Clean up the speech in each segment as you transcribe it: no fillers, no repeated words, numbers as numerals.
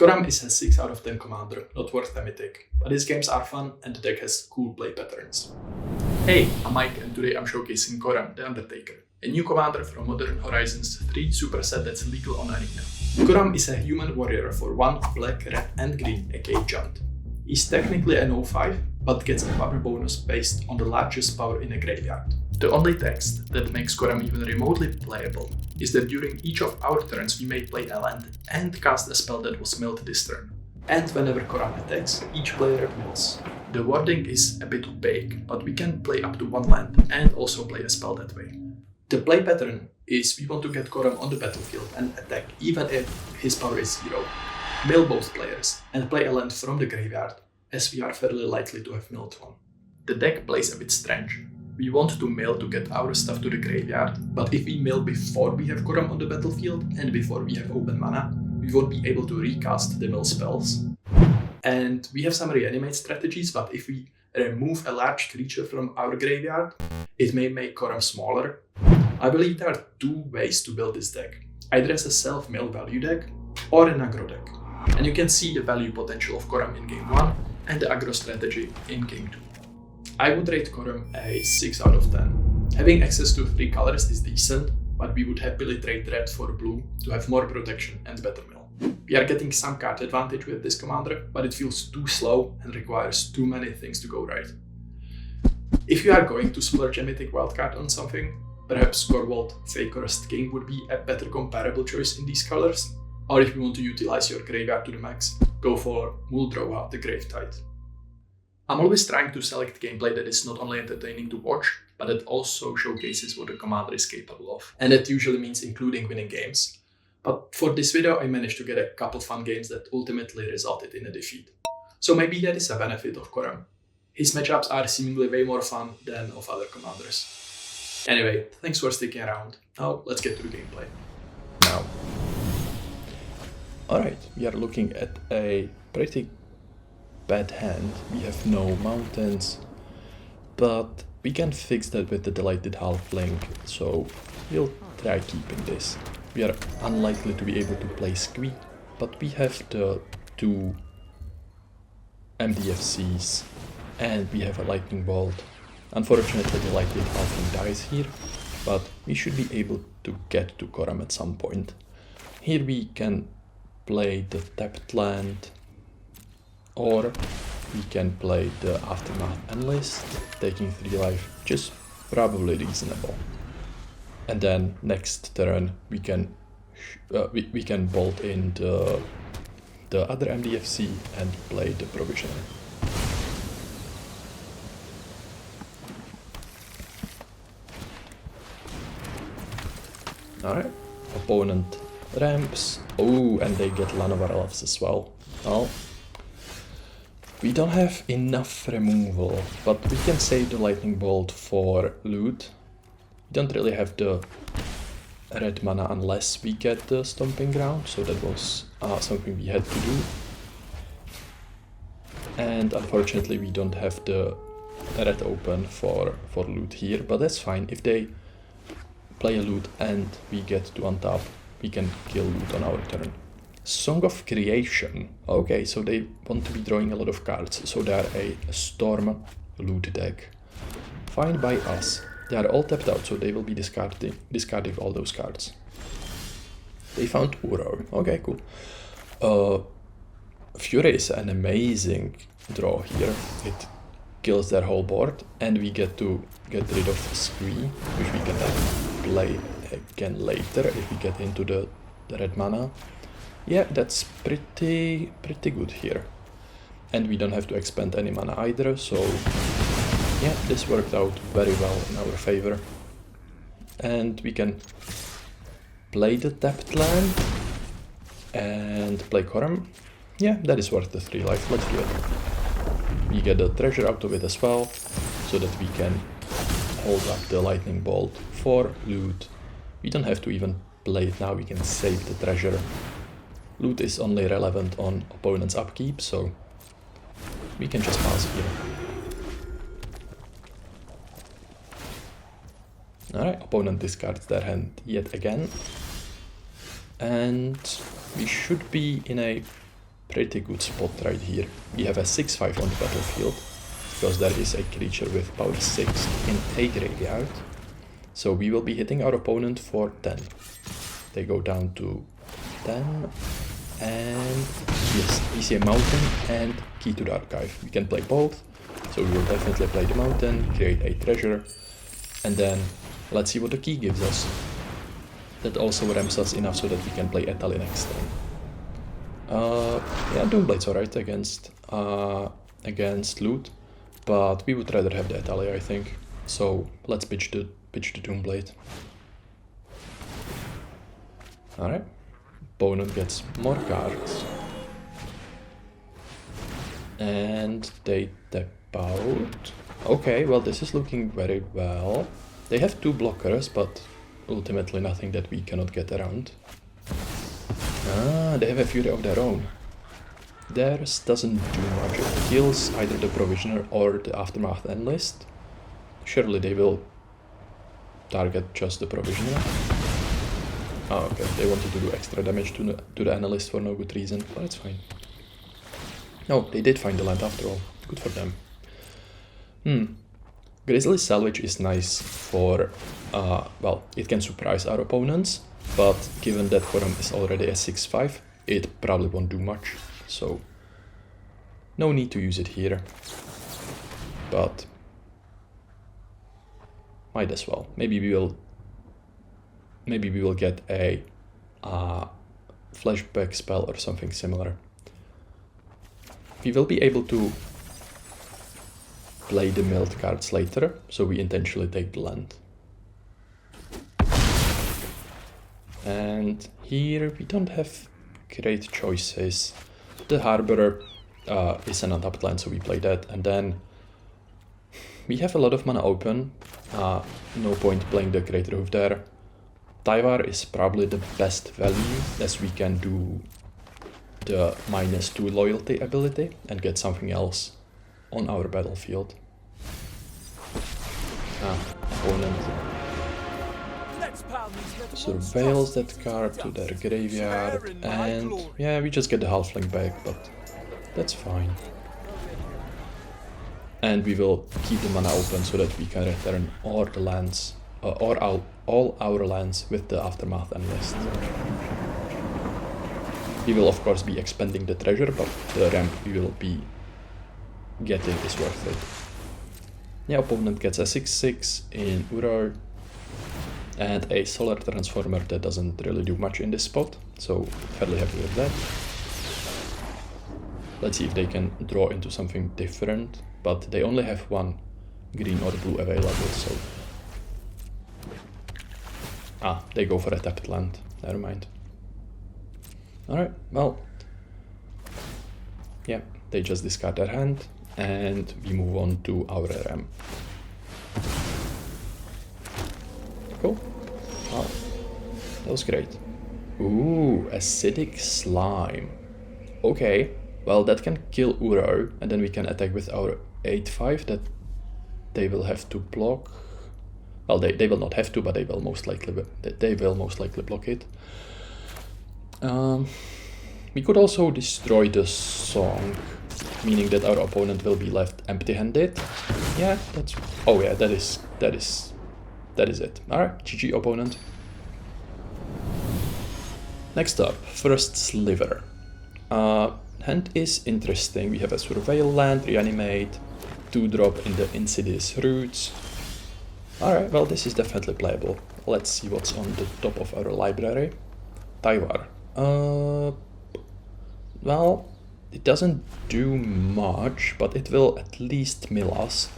Coram is a 6 out of 10 commander, not worth a mythic, but his games are fun and the deck has cool play patterns. Hey, I'm Mike and today I'm showcasing Coram, the Undertaker, a new commander from Modern Horizons 3 superset that's legal on Arena. Coram is a human warrior for 1 black, red and green, aka Giant. He's technically an 0-5, but gets a power bonus based on the largest power in a graveyard. The only text that makes Coram even remotely playable is that during each of our turns we may play a land and cast a spell that was milled this turn. And whenever Coram attacks, each player mills. The wording is a bit vague, but we can play up to 1 land and also play a spell that way. The play pattern is we want to get Coram on the battlefield and attack even if his power is 0. Mill both players and play a land from the graveyard, as we are fairly likely to have milled one. The deck plays a bit strange. We want to mill to get our stuff to the graveyard, but if we mill before we have Coram on the battlefield and before we have open mana, we won't be able to recast the mill spells. And we have some reanimate strategies, but if we remove a large creature from our graveyard, it may make Coram smaller. I believe there are 2 ways to build this deck, either as a self-mill value deck or an aggro deck. And you can see the value potential of Coram in game 1 and the aggro strategy in game 2. I would rate Coram a 6 out of 10. Having access to 3 colors is decent, but we would happily trade red for blue to have more protection and better mill. We are getting some card advantage with this commander, but it feels too slow and requires too many things to go right. If you are going to splurge a mythic wildcard on something, perhaps Gorwald Faker's King would be a better comparable choice in these colors. Or if you want to utilize your graveyard to the max, go for Muldrowa the Gravetide. I'm always trying to select gameplay that is not only entertaining to watch, but that also showcases what the commander is capable of. And that usually means including winning games. But for this video I managed to get a couple fun games that ultimately resulted in a defeat. So maybe that is a benefit of Coram. His matchups are seemingly way more fun than of other commanders. Anyway, thanks for sticking around. Now let's get to the gameplay. Now. Alright, we are looking at a pretty bad hand. We have no mountains, but we can fix that with the delighted halfling, so we'll try keeping this. We are unlikely to be able to play Squee, but we have the 2 MDFCs and we have a lightning bolt. Unfortunately the lightning halfling dies here, but we should be able to get to Coram at some point. Here we can play the tapped land, or we can play the Aftermath Enlist, taking 3 life, just probably reasonable. And then next turn we can bolt in the other MDFC and play the Provisioner. Alright, opponent ramps. Oh, and they get Llanowar Elves as well. Well, we don't have enough removal, but we can save the lightning bolt for loot. We don't really have the red mana unless we get the stomping ground, so that was something we had to do. And unfortunately we don't have the red open for loot here, but that's fine. If they play a loot and we get to untap, we can kill loot on our turn. Song of Creation. Okay, so they want to be drawing a lot of cards, so they are a Storm loot deck. Fine by us. They are all tapped out, so they will be discarding all those cards. They found Ursa. Okay, cool. Fury is an amazing draw here. It kills their whole board, and we get to get rid of Squee, which we can then play again later if we get into the red mana. Yeah, that's pretty good here. And we don't have to expend any mana either, so yeah, this worked out very well in our favor. And we can play the tapped land and play Coram. Yeah, that is worth the 3 life, let's do it. We get the treasure out of it as well, so that we can hold up the lightning bolt for loot. We don't have to even play it now, we can save the treasure. Loot is only relevant on opponent's upkeep, so we can just pass here. Alright, opponent discards their hand yet again. And we should be in a pretty good spot right here. We have a 6/5 on the battlefield, because there is a creature with power 6 in a graveyard. So we will be hitting our opponent for 10. They go down to 10, and yes, we see a mountain and key to the archive. We can play both, so we will definitely play the mountain, create a treasure, and then let's see what the key gives us. That also ramps us enough so that we can play Etali next time. Yeah, Doomblade's alright against loot, but we would rather have the Etali, I think. So let's pitch the Doomblade. Alright, opponent gets more cards. And they tap out. Okay, well this is looking very well. They have 2 blockers, but ultimately nothing that we cannot get around. Ah, they have a Fury of their own. Theirs doesn't do much. It kills either the Provisioner or the Aftermath Analyst. Surely they will target just the Provisioner. Oh, okay, they wanted to do extra damage to the Analyst for no good reason, but it's fine. No, they did find the land after all. Good for them. Grizzly Salvage is nice for, well, it can surprise our opponents, but given that Coram is already a 6/5, it probably won't do much, so no need to use it here, but might as well. Maybe we will get a flashback spell or something similar. We will be able to play the milled cards later, so we intentionally take the land. And here we don't have great choices. The Harbor is an untapped land, so we play that, and then we have a lot of mana open. No point playing the Great Roof there. Tyvar is probably the best value, as we can do the -2 loyalty ability and get something else on our battlefield. Opponent surveils that card to their graveyard, and yeah, we just get the halfling back, but that's fine. And we will keep the mana open so that we can return all the lands, all our lands with the Aftermath Analyst. We will of course be expending the treasure, but the ramp we will be getting is worth it. Yeah, opponent gets a 6/6 in Ursa and a Solar Transformer that doesn't really do much in this spot, so fairly happy with that. Let's see if they can draw into something different, but they only have 1 green or blue available, so... they go for a tapped land, never mind. Alright, well... yeah, they just discard their hand, and we move on to our ramp. Cool. Wow, that was great. Ooh, Acidic Slime. Okay, well that can kill Uro, and then we can attack with our 8/5 that they will have to block. Well, they will not have to, but they will most likely block it. We could also destroy the song, meaning that our opponent will be left empty-handed. Yeah, that's... oh yeah, that is it. Alright, GG opponent. Next up, First Sliver. Hand is interesting. We have a Surveil land, Reanimate, 2-drop in the Insidious Roots. Alright, well this is definitely playable. Let's see what's on the top of our library. Tyvar. Well, it doesn't do much, but it will at least mill us.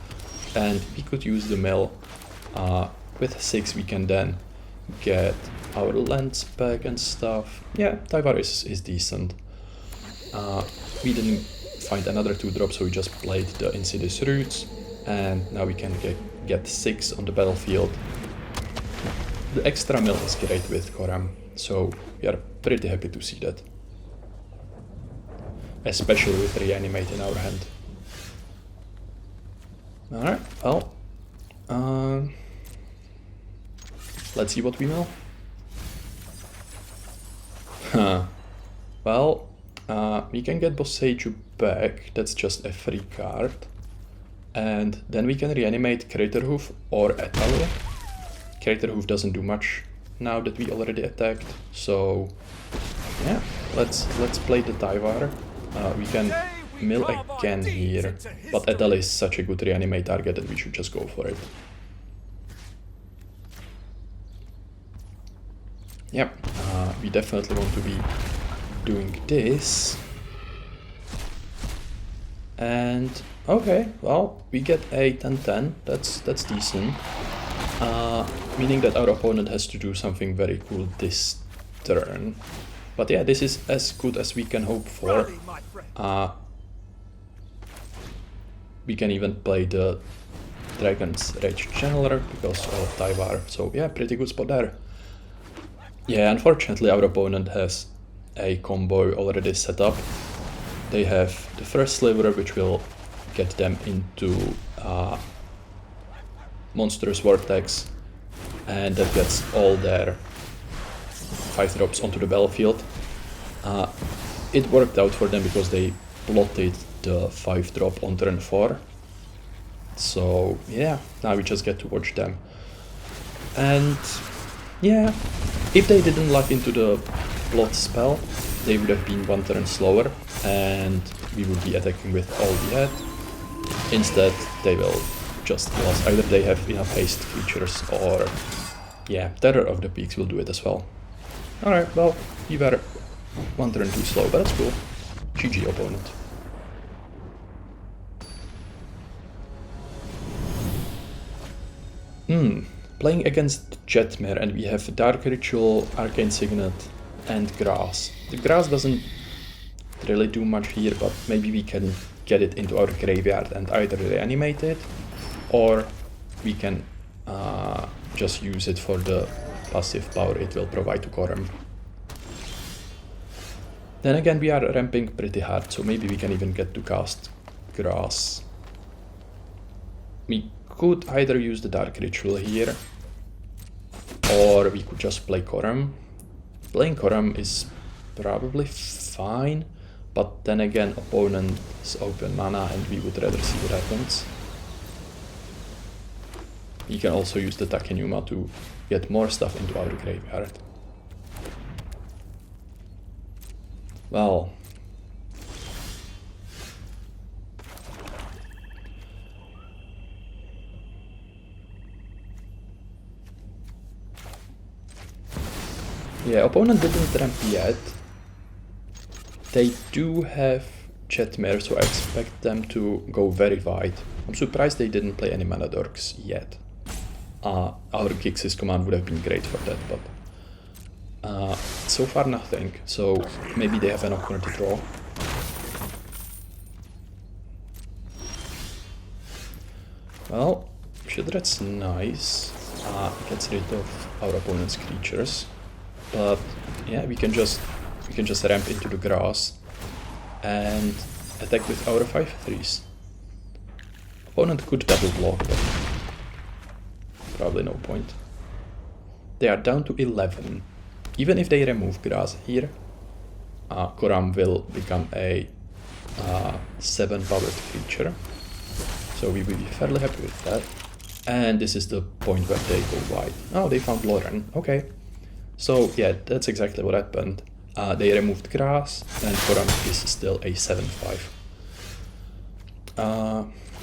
And we could use the mill. With 6 we can then get our lands back and stuff. Yeah, Tyvar is decent. We didn't find another 2-drop, so we just played the Insidious Roots. And now we can get 6 on the battlefield. The extra mill is great with Coram, so we are pretty happy to see that. Especially with Reanimate in our hand. Alright, well... let's see what we mill. Well, We can get Boseiju back, that's just a free card. And then we can reanimate Craterhoof or Etalu. Craterhoof doesn't do much now that we already attacked, so yeah, let's play the Tyvar. We can mill again here, but Etalu is such a good reanimate target that we should just go for it. Yep, we definitely want to be doing this. And okay, well, we get a 10-10, that's decent. Meaning that our opponent has to do something very cool this turn. But yeah, this is as good as we can hope for. We can even play the Dragon's Rage Channeler because of Tyvar, so yeah, pretty good spot there. Yeah, unfortunately our opponent has a combo already set up. They have the First Sliver, which will get them into Monstrous Vortex, and that gets all their 5 drops onto the battlefield. It worked out for them because they plotted the 5 drop on turn 4. So yeah, now we just get to watch them. And yeah, if they didn't lock into the plot spell, they would have been 1 turn slower and we would be attacking with all we had. Instead, they will just kill us. Either they have enough haste creatures or yeah, Terror of the Peaks will do it as well. Alright, well, we were 1 turn too slow, but that's cool. GG opponent. Playing against Jetmir, and we have Dark Ritual, Arcane Signet, and Grass. The Grass doesn't really do much here, but maybe we can get it into our graveyard and either reanimate it, or we can just use it for the passive power it will provide to Coram. Then again, we are ramping pretty hard, so maybe we can even get to cast Grass. We could either use the Dark Ritual here, or we could just play Coram. Playing Coram is probably fine, but then again, opponents open mana and we would rather see what happens. We can also use the Takenuma to get more stuff into our graveyard. Well, yeah, opponent didn't ramp yet. They do have Jetmir, so I expect them to go very wide. I'm surprised they didn't play any Mana Dorks yet. Our Gixis command would have been great for that, but so far nothing, so maybe they have an opportunity to draw. Well, Shieldred's nice. It gets rid of our opponent's creatures, but yeah, we can just ramp into the grass and attack with our 5/3s. Opponent could double block, but probably no point. They are down to 11. Even if they remove grass here, Coram will become a 7-powered creature. So we will be fairly happy with that. And this is the point where they go wide. Oh, they found Lauren. Okay. So yeah, that's exactly what happened. They removed grass, and Coram is still a 7/5.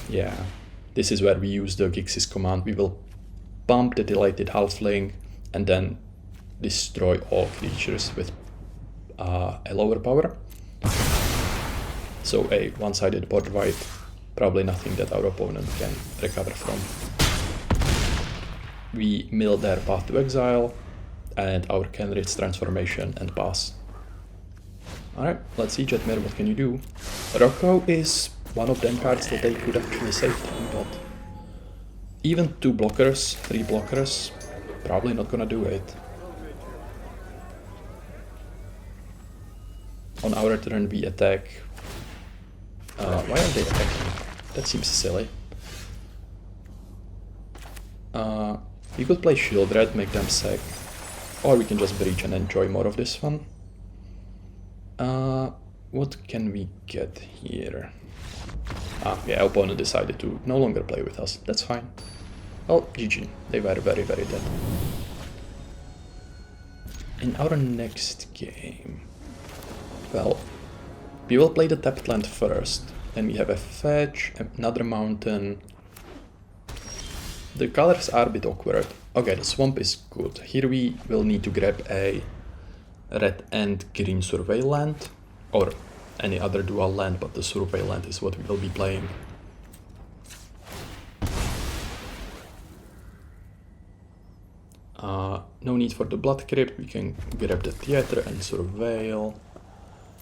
Yeah, this is where we use the Gixis command. We will pump the Delighted Halfling and then destroy all creatures with a lower power. So a one-sided board wipe, probably nothing that our opponent can recover from. We mill their Path to Exile and our Kenrid's transformation and pass. Alright, let's see Jetmir, what can you do? Rocco is one of them cards that they could actually save, but even 2 blockers, 3 blockers, probably not gonna do it. On our turn we attack. Why are they attacking? That seems silly. We could play Shieldred, make them sack, or we can just breach and enjoy more of this one. what can we get here? Yeah, opponent decided to no longer play with us. That's fine. Well, GG. They were very, very dead. In our next game, well, we will play the tapped land first. Then we have a fetch, another mountain. The colors are a bit awkward. Okay, the swamp is good. Here we will need to grab a red and green survey land, or any other dual land, but the survey land is what we will be playing. No need for the blood crypt, we can grab the theater and surveil.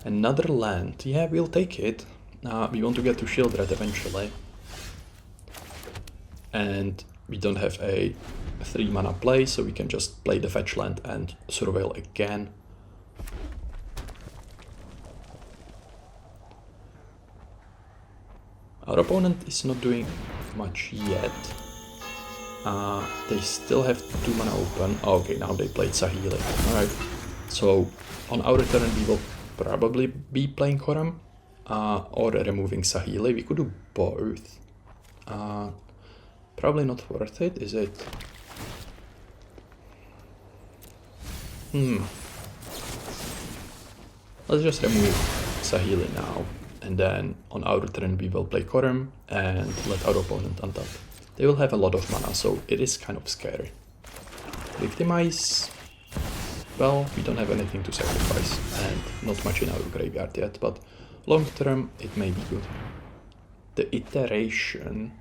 Another land, yeah, we'll take it. We want to get to Shieldred eventually. And we don't have a 3 mana play, so we can just play the fetch land and surveil again. Our opponent is not doing much yet. They still have 2 mana open. Oh, okay, now they played Saheeli. Alright, so on our turn we will probably be playing Coram or removing Saheeli. We could do both. Probably not worth it, is it? Let's just remove Saheeli now, and then on our turn we will play Coram and let our opponent untap. They will have a lot of mana, so it is kind of scary. Victimize... well, we don't have anything to sacrifice, and not much in our graveyard yet, but long term it may be good. The iteration...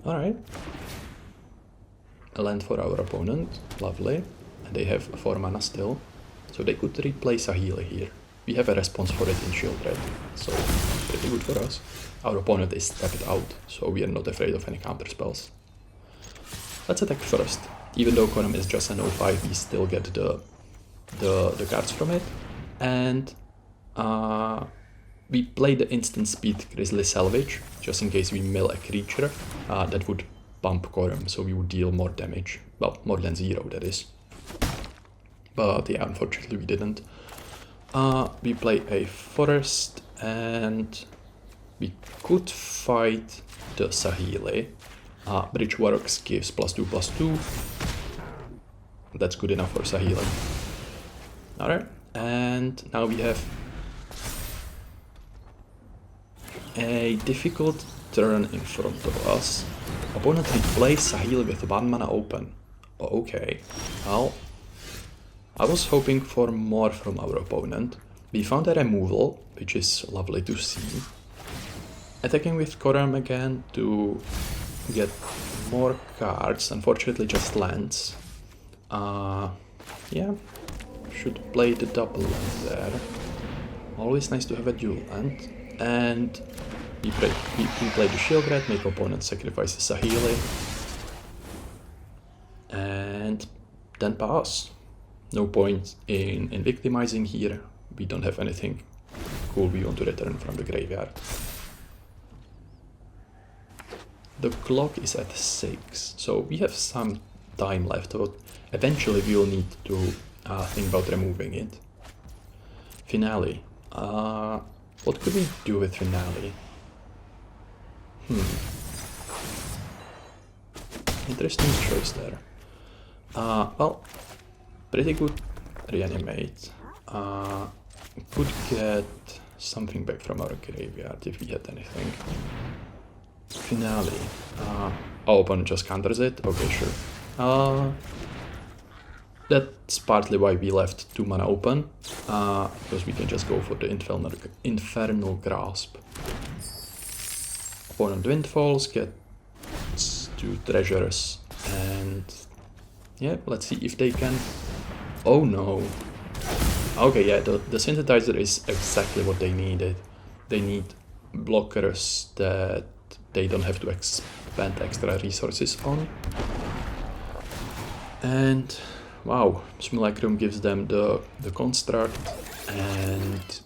alright. A land for our opponent, lovely. And they have 4 mana still, so they could replace Saheeli here. We have a response for it in Shieldred, so pretty good for us. Our opponent is tapped out, so we are not afraid of any counter spells. Let's attack first. Even though Coram is just an 0-5, we still get the cards from it. And we play the instant speed Grizzly Salvage, just in case we mill a creature. That would bump Coram, so we would deal more damage. Well, more than 0, that is. But yeah, unfortunately we didn't. We play a forest, and we could fight the Saheeli. Bridge Works gives +2/+2. That's good enough for Saheeli. Alright, and now we have a difficult turn in front of us. Opponent replays Saheeli with 1 mana open. Okay, well, I was hoping for more from our opponent. We found a removal, which is lovely to see. Attacking with Coram again to get more cards, unfortunately just lands. Yeah, should play the double land there. Always nice to have a dual land. And we play the Shieldred, make opponent sacrifice the Saheeli. And then pass. No point in victimizing here. We don't have anything cool we want to return from the graveyard. The clock is at 6, so we have some time left, but eventually we will need to think about removing it. Finale. What could we do with Finale? Interesting choice there. Well, pretty good reanimate. Could get something back from our graveyard if we had anything. Finale. Oh, opponent just counters it? Okay, sure. That's partly why we left 2 mana open, because we can just go for the Infernal Grasp. Opponent Windfalls, gets 2 treasures, and yeah, let's see if they can... oh no. Okay, yeah, the synthesizer is exactly what they needed. They need blockers that they don't have to expend extra resources on. And wow, Simulacrum gives them the construct and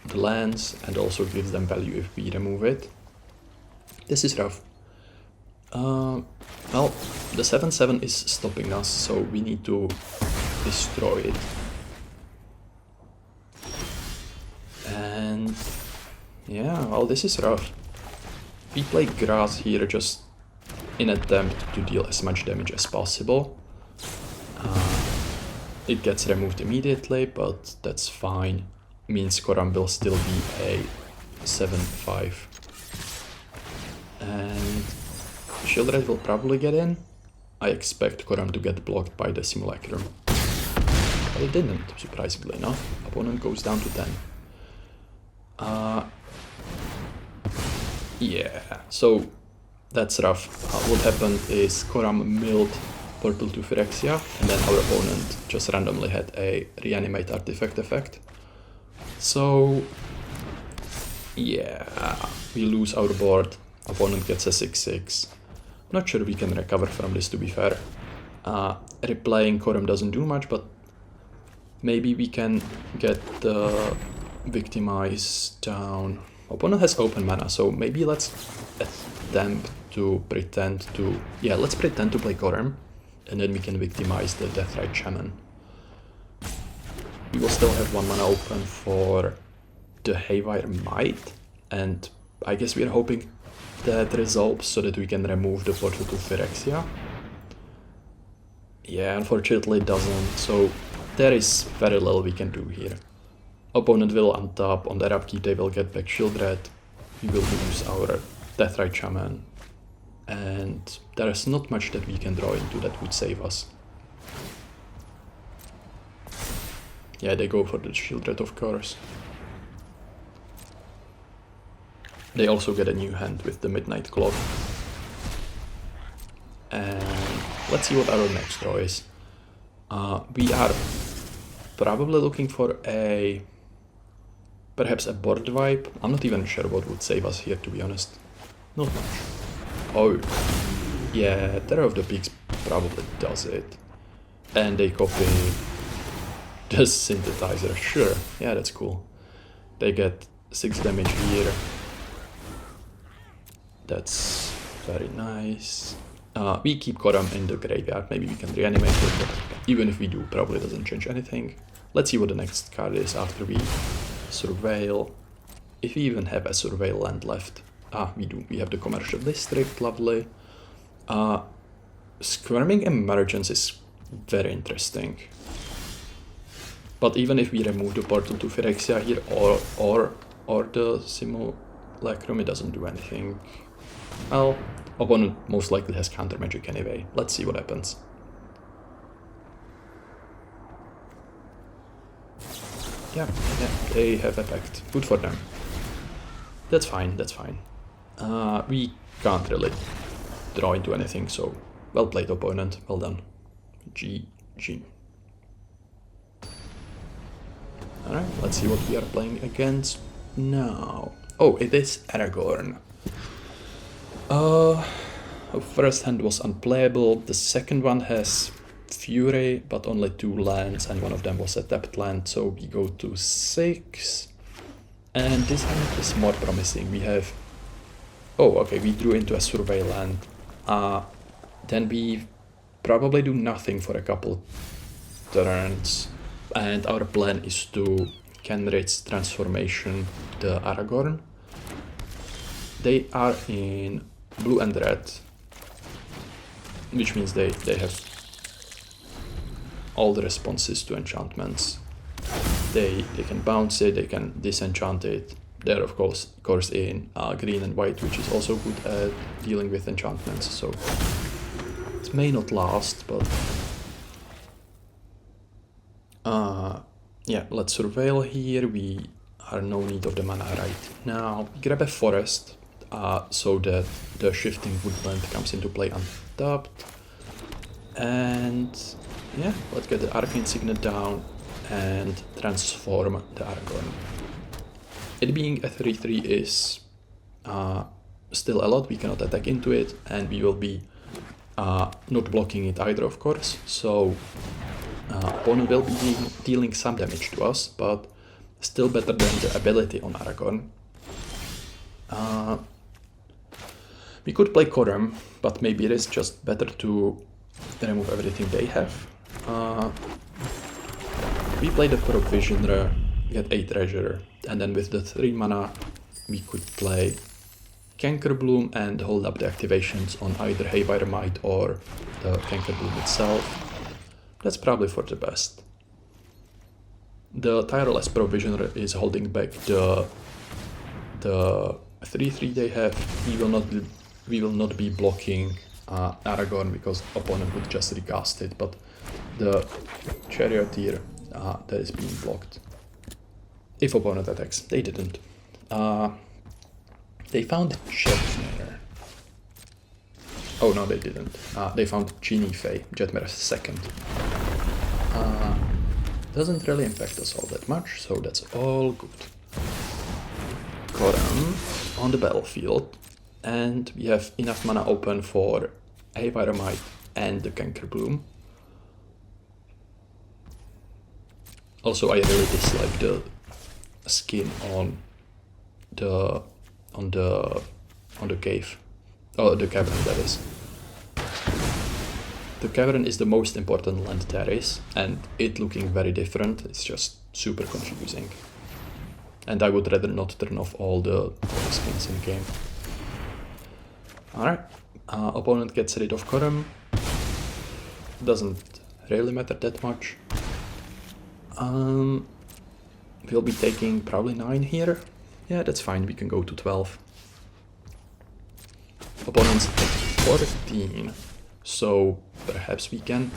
the lands, and also gives them value if we remove it. This is rough. Well, the 7/7 is stopping us, so we need to destroy it. Yeah, well, this is rough. We play grass here just in attempt to deal as much damage as possible. It gets removed immediately, but that's fine. Means Coram will still be a 7-5. And Shieldred will probably get in. I expect Coram to get blocked by the Simulacrum. But it didn't, surprisingly enough. Opponent goes down to 10. Yeah, so that's rough. What happened is Coram milled purple to Phyrexia, and then our opponent just randomly had a reanimate artifact effect. So yeah, we lose our board. Opponent gets a 6-6. Not sure we can recover from this, to be fair. Replaying Coram doesn't do much, but maybe we can get the Victimize down. Opponent has open mana, so maybe let's attempt to pretend to... Yeah, let's pretend to play Coram, and then we can Victimize the Deathrite Shaman. We will still have 1 mana open for the Haywire Might, and I guess we are hoping that resolves so that we can remove the portal to Phyrexia. Yeah, unfortunately it doesn't, so there is very little we can do here. Opponent will untap, on their upkeep they will get back Shieldred, we will use our Deathrite Shaman, and there is not much that we can draw into that would save us. Yeah, they go for the Shieldred, of course. They also get a new hand with the Midnight Clock. And let's see what our next draw is. We are probably looking for a... perhaps a board wipe. I'm not even sure what would save us here, to be honest. Not much. Oh, yeah, Terror of the Peaks probably does it. And they copy the Synthetizer, sure. Yeah, that's cool. They get 6 damage here. That's very nice. We keep Coram in the graveyard, maybe we can reanimate it, but even if we do, probably doesn't change anything. Let's see what the next card is after we Surveil. If we even have a Surveil land left. We do, we have the Commercial District, lovely. Squirming Emergence is very interesting. But even if we remove the portal to Phyrexia here or the Simulacrum, it doesn't do anything. Well, opponent most likely has counter magic anyway. Let's see what happens. Yeah, they have effect. Good for them. That's fine, that's fine. We can't really draw into anything, so well played, opponent. Well done. GG. Alright, let's see what we are playing against now. Oh, it is Aragorn. Our first hand was unplayable, the second one has Fury, but only 2 lands, and one of them was a tapped land, so we go to 6. And this hand is more promising. We have... Oh, okay, we drew into a Survey land. Then we probably do nothing for a couple turns. And our plan is to Kenrich's transformation the Aragorn. They are in blue and red, which means they have all the responses to enchantments. They can bounce it, they can disenchant it. They're of course in green and white, which is also good at dealing with enchantments, so it may not last, but yeah, let's Surveil here. We are no need of the mana right now. Grab a forest so that the shifting woodland comes into play untapped. And yeah, let's get the Arcane Signet down and transform the Aragorn. It being a 3/3 is still a lot, we cannot attack into it, and we will be not blocking it either, of course, so opponent will be dealing some damage to us, but still better than the ability on Aragorn. We could play Coram, but maybe it is just better to remove everything they have. We play the Provisioner, get a treasure, and then with the 3 mana we could play Canker Bloom and hold up the activations on either Haywire Might or the Canker Bloom itself. That's probably for the best. The Tireless Provisioner is holding back the 3/3 they have. We will not be blocking Aragorn because opponent would just recast it, but the Charioteer that is being blocked. If opponent attacks, they didn't. They found Jetmir. Oh no, they didn't. They found Genie Fae, Jetmir's second. Doesn't really impact us all that much, so that's all good. Coram on the battlefield, and we have enough mana open for Haywire Might and the Canker Bloom. Also, I really dislike the skin on the cave. Oh, the cavern, that is. The cavern is the most important land there is, and it looking very different, it's just super confusing. And I would rather not turn off all the skins in game. Alright, opponent gets rid of Coram. Doesn't really matter that much. We'll be taking probably 9 here. Yeah, that's fine, we can go to 12. Opponent's at 14. So perhaps we can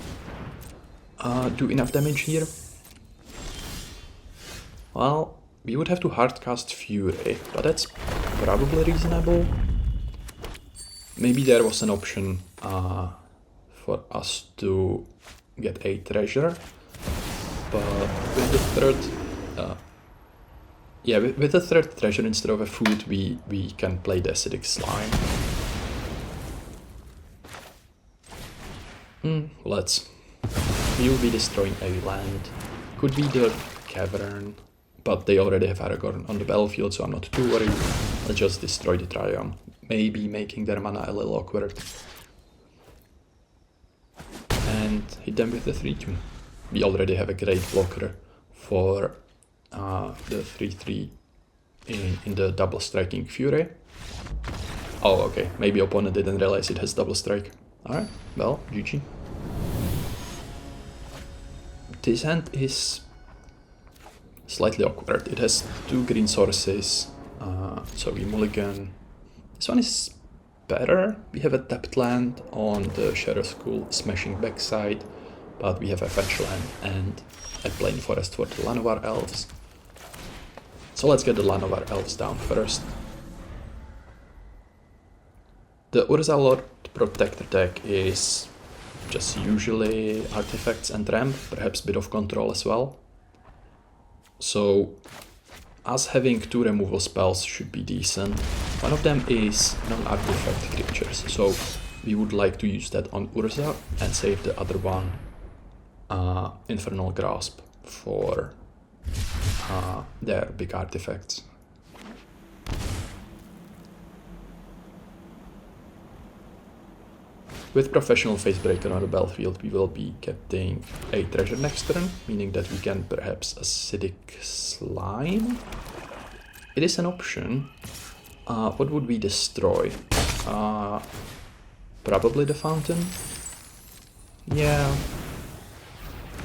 do enough damage here. Well, we would have to hardcast Fury, but that's probably reasonable. Maybe there was an option for us to get a treasure, but with the third treasure instead of a food, we can play the acidic slime. We will be destroying a land. Could be the cavern, but they already have Aragorn on the battlefield, so I'm not too worried. Let's just destroy the Triumph, maybe making their mana a little awkward. And hit them with the 3/2. We already have a great blocker for the 3/3 in the double striking Fury. Oh, okay, maybe opponent didn't realize it has double strike. Alright, well, GG. This hand is slightly awkward. It has 2 green sources, so we mulligan. This one is better. We have a tapped land on the Shadow School smashing backside, but we have a fetch land and a plain forest for the Llanowar elves. So let's get the Llanowar elves down first. The Ursa Lord Protector deck is just usually artifacts and ramp, perhaps a bit of control as well. So us having 2 removal spells should be decent. One of them is non-artifact creatures, so we would like to use that on Ursa and save the other one, Infernal Grasp, for their big artifacts. With Professional Facebreaker on the battlefield, we will be getting a treasure next turn, meaning that we can perhaps Acidic Slime. It is an option. What would we destroy? Probably the fountain? Yeah.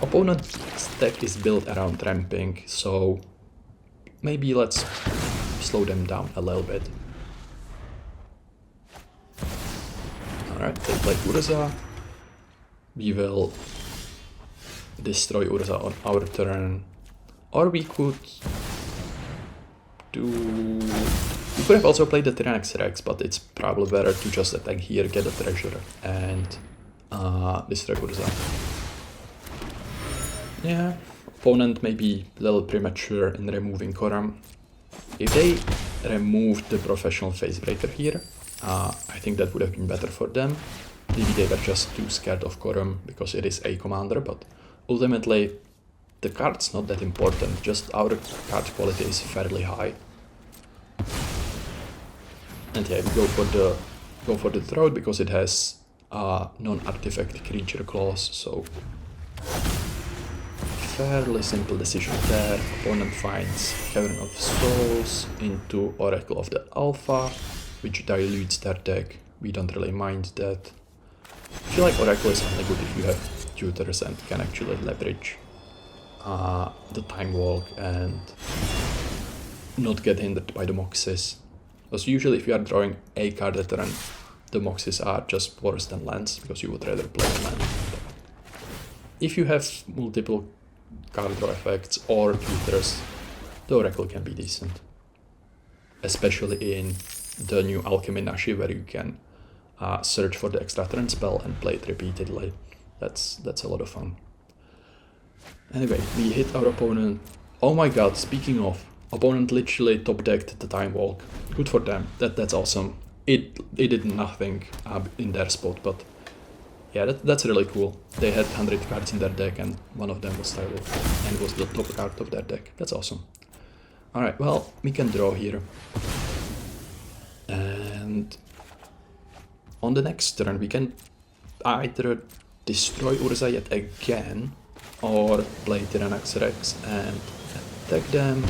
Opponent's deck is built around ramping, so maybe let's slow them down a little bit. Alright, they play Ursa. We will destroy Ursa on our turn. Or we could do... We could have also played the Tyrannex Rex, but it's probably better to just attack here, get a treasure, and destroy Ursa. Yeah, opponent may be a little premature in removing Coram. If they removed the Professional Facebreaker here, I think that would have been better for them. Maybe they were just too scared of Coram because it is a commander, but ultimately the card's not that important, just our card quality is fairly high. And yeah, we go for the Throat because it has non-artifact creature clause, so fairly simple decision there. Opponent finds Cavern of Souls into Oracle of the Alpha, which dilutes their deck. We don't really mind that. I feel like Oracle is only good if you have tutors and can actually leverage the Time Walk and not get hindered by the Moxes. Because usually if you are drawing a card at turn, the Moxes are just worse than lands, because you would rather play a land. If you have multiple card draw effects or tutors, the Oracle can be decent. Especially in the new Alchemy Nashi, where you can search for the extra turn spell and play it repeatedly. That's a lot of fun. Anyway, we hit our opponent. Oh my god, speaking of, opponent literally top decked the Time Walk. Good for them, that's awesome. It did nothing in their spot, but yeah, that's really cool. They had 100 cards in their deck and one of them was tiled and was the top card of their deck. That's awesome. Alright, well, we can draw here. And on the next turn we can either destroy Ursa yet again or play Tyrannax Rex and attack them.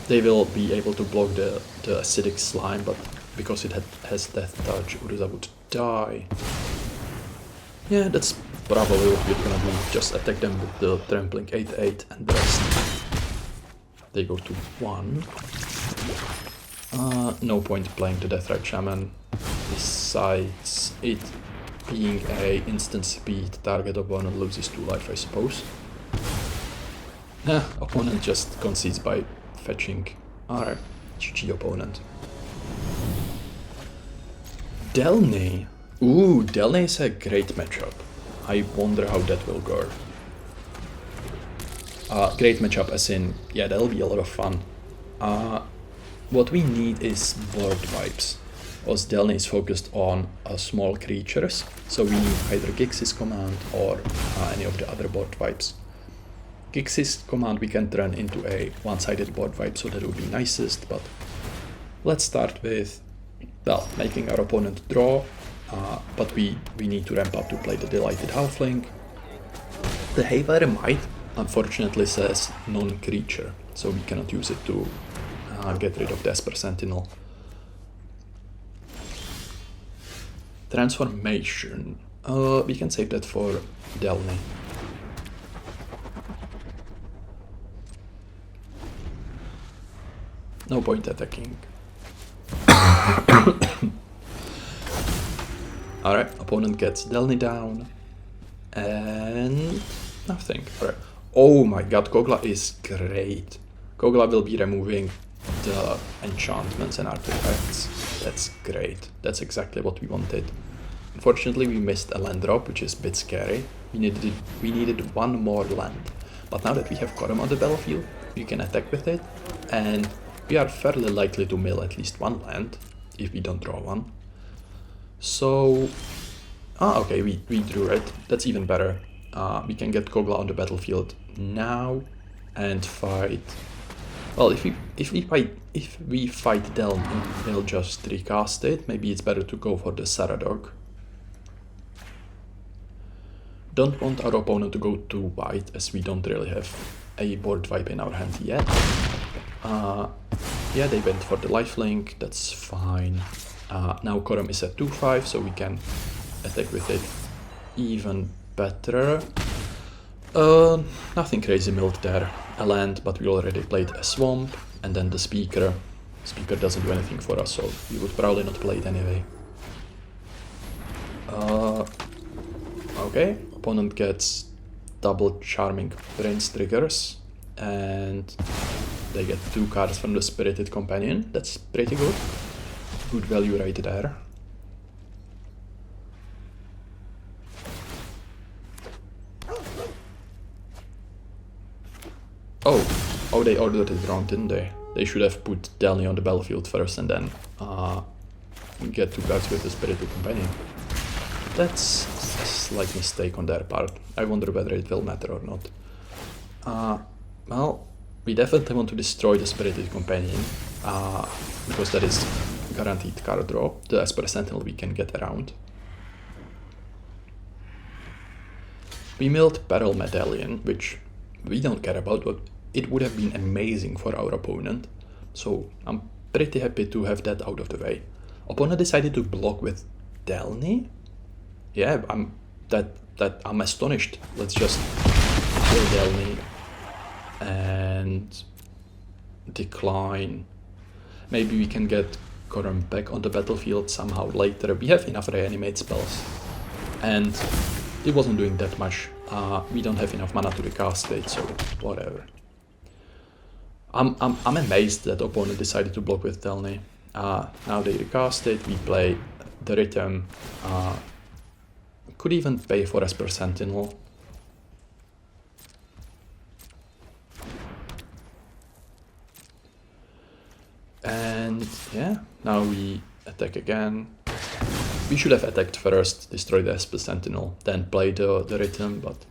They will be able to block the acidic slime, but because it has Death Touch, Ursa would die. Yeah, that's probably what we're gonna do. Just attack them with the trampling 8/8 and the rest. They go to 1. No point playing the Deathrite Shaman. Besides it being a instant speed, target opponent loses 2 life, I suppose. Opponent just concedes by fetching. Alright, GG opponent. Delney. Ooh, Delney is a great matchup. I wonder how that will go. Great matchup as in, yeah, that'll be a lot of fun. What we need is board vibes. Because Delney is focused on small creatures, so we need either Gix's command or any of the other board vibes. Gix's command we can turn into a one-sided board vibe, so that would be nicest, but let's start with, well, making our opponent draw, but we need to ramp up to play the Delighted Halfling. The Haywire Might unfortunately says non-creature, so we cannot use it to get rid of the Esper Sentinel. Transformation. We can save that for Delney. No point attacking. Alright, opponent gets Delney down. And nothing. Alright. Oh my god, Kogla is great. Kogla will be removing the enchantments and artifacts. That's great. That's exactly what we wanted. Unfortunately, we missed a land drop, which is a bit scary. We needed one more land. But now that we have Coram on the battlefield, we can attack with it, and we are fairly likely to mill at least one land, if we don't draw one. So... okay, we drew it. That's even better. We can get Kogla on the battlefield now and fight... Well, if we fight Delney, they'll just recast it. Maybe it's better to go for the Saradog. Don't want our opponent to go too wide, as we don't really have a board vibe in our hand yet. Yeah, they went for the lifelink, that's fine. Now Coram is at 2/5, so we can attack with it even better. Nothing crazy milled there. A land, but we already played a swamp, and then the speaker. Speaker doesn't do anything for us, so we would probably not play it anyway. Okay, opponent gets double Charming Prince triggers, and they get 2 cards from the Spirited Companion. That's pretty good. Good value right there. Oh, they ordered it wrong, didn't they? They should have put Delney on the battlefield first and then get 2 cards with the Spirited Companion. That's a slight mistake on their part. I wonder whether it will matter or not. Well, we definitely want to destroy the Spirited Companion, because that is guaranteed card draw. The Esper Sentinel we can get around. We milled Peril Medallion, which we don't care about, but it would have been amazing for our opponent. So I'm pretty happy to have that out of the way. Opponent decided to block with Delney. Yeah, I'm astonished. Let's just kill Delney and decline. Maybe we can get Coram back on the battlefield somehow later. We have enough reanimate spells, and it wasn't doing that much. We don't have enough mana to recast it, so whatever. I'm amazed that opponent decided to block with Delney. Now they recast it, we play the rhythm. Could even pay for Esper Sentinel. And yeah, now we attack again. We should have attacked first, destroy the Esper Sentinel, then play the rhythm, but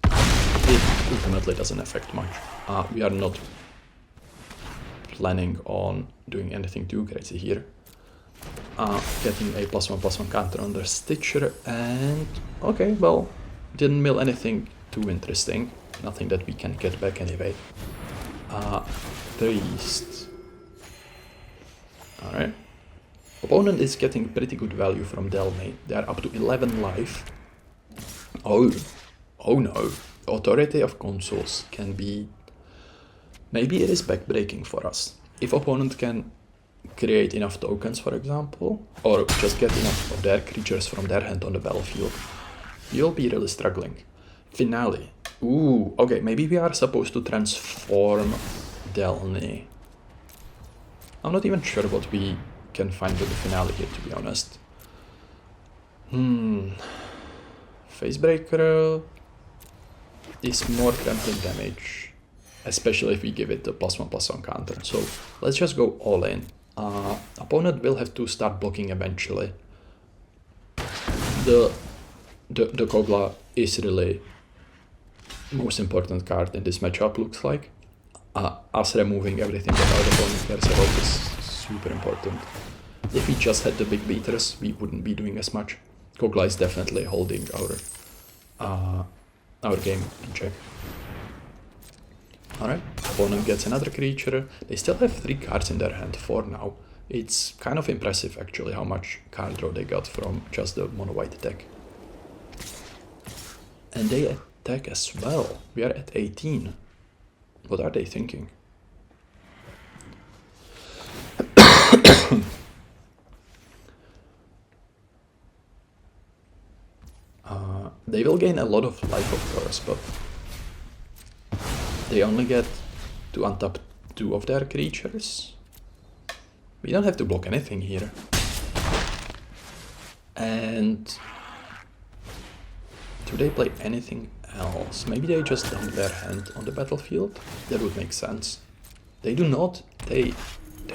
it ultimately doesn't affect much. We are not planning on doing anything too crazy here. Getting a +1/+1 counter on the Stitcher, and okay, well, didn't mill anything too interesting. Nothing that we can get back anyway. Priest. Alright. Opponent is getting pretty good value from Delney. They are up to 11 life. Oh no. Authority of Consoles can be... Maybe it is backbreaking for us. If opponent can create enough tokens, for example, or just get enough of their creatures from their hand on the battlefield, you'll be really struggling. Finale. Ooh, okay, maybe we are supposed to transform Delney. I'm not even sure what we can find with the finale here, to be honest. Facebreaker is more trampling damage, especially if we give it the +1/+1 counter. So let's just go all in. Opponent will have to start blocking eventually. The Kogla is really most important card in this matchup, looks like. Us removing everything that our opponent cares about is super important. If we just had the big beaters, we wouldn't be doing as much. Kogla is definitely holding our game in check. Alright, opponent gets another creature. They still have 3 cards in their hand, 4 now. It's kind of impressive actually how much card draw they got from just the mono white deck. And they attack as well. We are at 18. What are they thinking? They will gain a lot of life, of course, but they only get to untap 2 of their creatures. We don't have to block anything here. And do they play anything else? Maybe they just dump their hand on the battlefield? That would make sense. They do not. They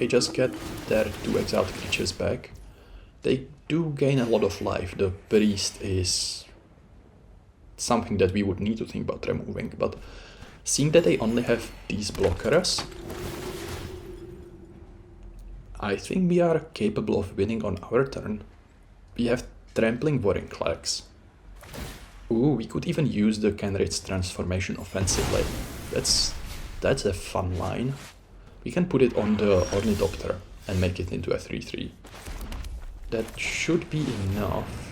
just get their 2 exiled creatures back. They do gain a lot of life. The priest is something that we would need to think about removing, but seeing that they only have these blockers, I think we are capable of winning on our turn. We have Trampling Vorinclex. Ooh, we could even use the Kenrid's transformation offensively. That's a fun line. We can put it on the Ornithopter and make it into a 3/3. That should be enough.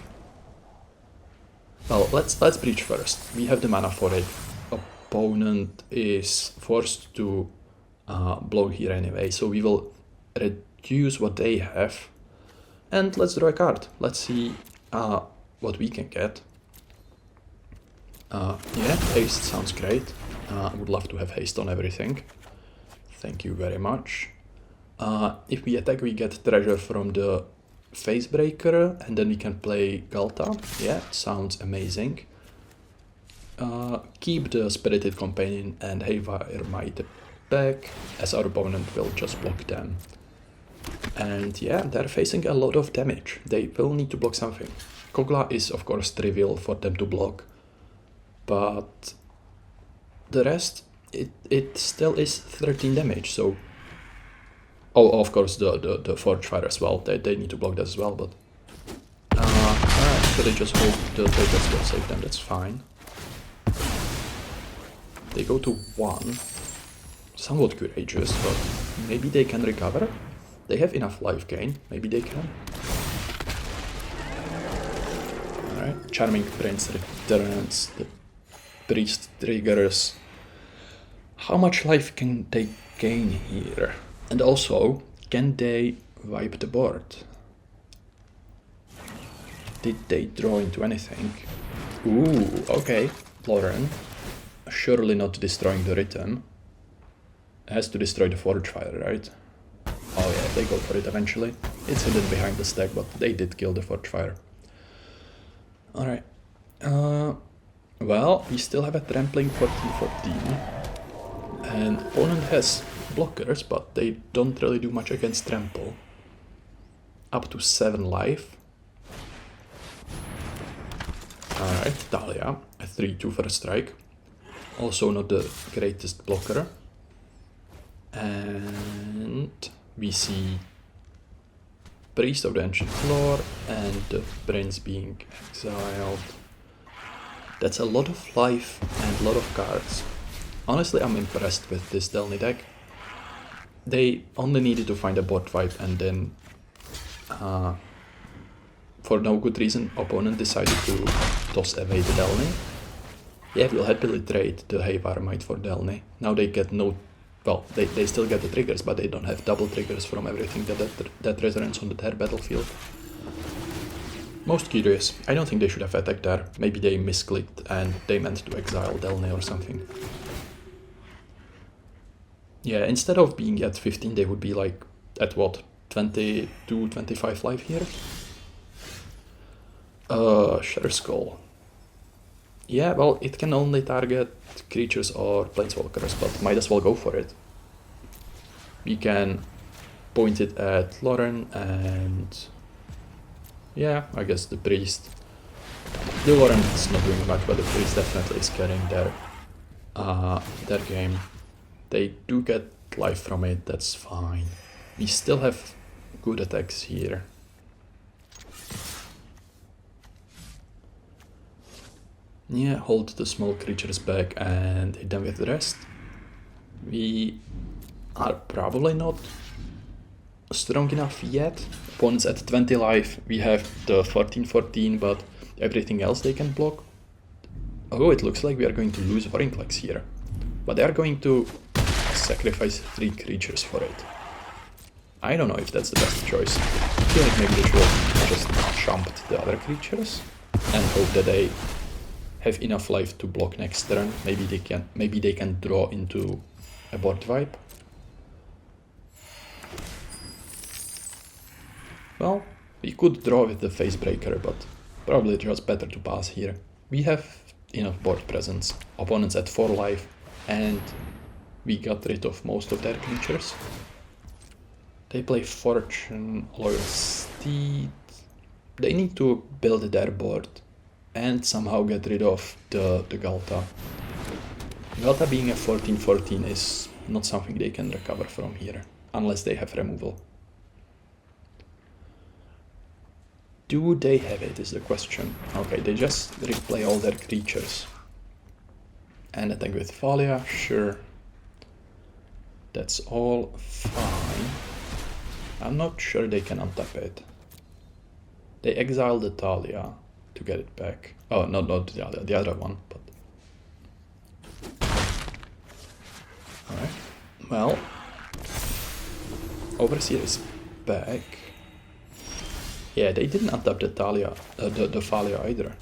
Well, let's breach first. We have the mana for it. Opponent is forced to blow here anyway, so we will reduce what they have. And let's draw a card. Let's see what we can get. Yeah, haste sounds great. I would love to have haste on everything. Thank you very much. If we attack, we get treasure from the Facebreaker, and then we can play Galta. Yeah, sounds amazing. Keep the Spirited Companion and Haywire Might back, as our opponent will just block them. And yeah, they're facing a lot of damage. They will need to block something. Kogla is of course trivial for them to block, but the rest, it still is 13 damage, so... Oh, of course, the Forge Fire as well, they need to block that as well, but... so they just hope the Takers will save them, that's fine. They go to 1. Somewhat courageous, but maybe they can recover. They have enough life gain. Maybe they can. Alright, Charming Prince returns. The priest triggers. How much life can they gain here? And also, can they wipe the board? Did they draw into anything? Ooh, okay. Lauren. Surely not destroying the rhythm. Has to destroy the Forge Fire, right? Oh yeah, they go for it eventually. It's hidden behind the stack, but they did kill the Forge Fire. Alright. Well, we still have a trampling 14-14. And opponent has blockers, but they don't really do much against trample. Up to 7 life. Alright, Talia, a 3-2 for a strike. Also not the greatest blocker. And we see Priest of the Ancient Floor and the Prince being exiled. That's a lot of life and a lot of cards. Honestly, I'm impressed with this Delney deck. They only needed to find a board wipe and then, for no good reason, opponent decided to toss away the Delney. Yeah, we'll happily trade the Havar Might for Delney. Now they get no... Well, they still get the triggers, but they don't have double triggers from everything that returns on their battlefield. Most curious. I don't think they should have attacked there. Maybe they misclicked and they meant to exile Delney or something. Yeah, instead of being at 15, they would be like, at what, 22, 25 life here? Sure Skull. Yeah, well, it can only target creatures or planeswalkers, but might as well go for it. We can point it at Lauren and... yeah, I guess the priest. The Lauren is not doing much, but the priest definitely is carrying their game. They do get life from it, that's fine. We still have good attacks here. Yeah, hold the small creatures back and hit them with the rest. We are probably not strong enough yet. Opponents at 20 life, we have the 14-14, but everything else they can block. Oh, it looks like we are going to lose Vorinclex here. But they are going to sacrifice 3 creatures for it. I don't know if that's the best choice. I feel like maybe they should have just jumped the other creatures and hope that they have enough life to block next turn. Maybe they can draw into a board wipe. Well, we could draw with the Facebreaker, but probably just better to pass here. We have enough board presence. Opponents at 4 life, and we got rid of most of their creatures. They play Fortune, Loyal Steed. They need to build their board and somehow get rid of the Ghalta. Ghalta being a 14-14 is not something they can recover from here, unless they have removal. Do they have it is the question. Okay, they just replay all their creatures. And attack with Thalia, sure. That's all fine. I'm not sure they can untap it. They exile the Thalia to get it back. Oh, not the other one, but... Alright, well... Overseer is back. Yeah, they didn't untap the Thalia, the Thalia either.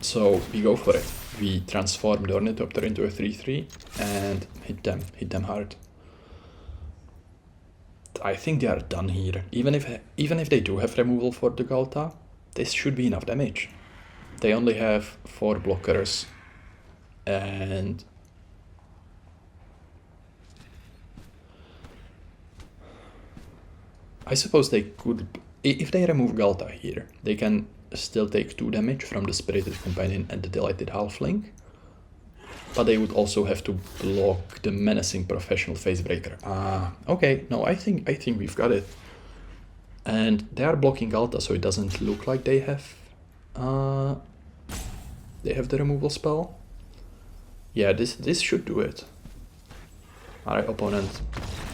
So, we go for it. We transform the Ornithopter into a 3-3 and hit them hard. I think they are done here. Even if they do have removal for the Ghalta, this should be enough damage. They only have 4 blockers, and I suppose they could, if they remove Ghalta here, they can still take 2 damage from the Spirited Companion and the Delighted Halfling. But they would also have to block the Menacing Professional Facebreaker. Okay, no, I think we've got it. And they are blocking Ghalta, so it doesn't look like they have the removal spell. Yeah, this should do it. Alright, opponent.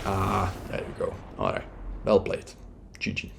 Ah, there you go. Alright, well played. GG.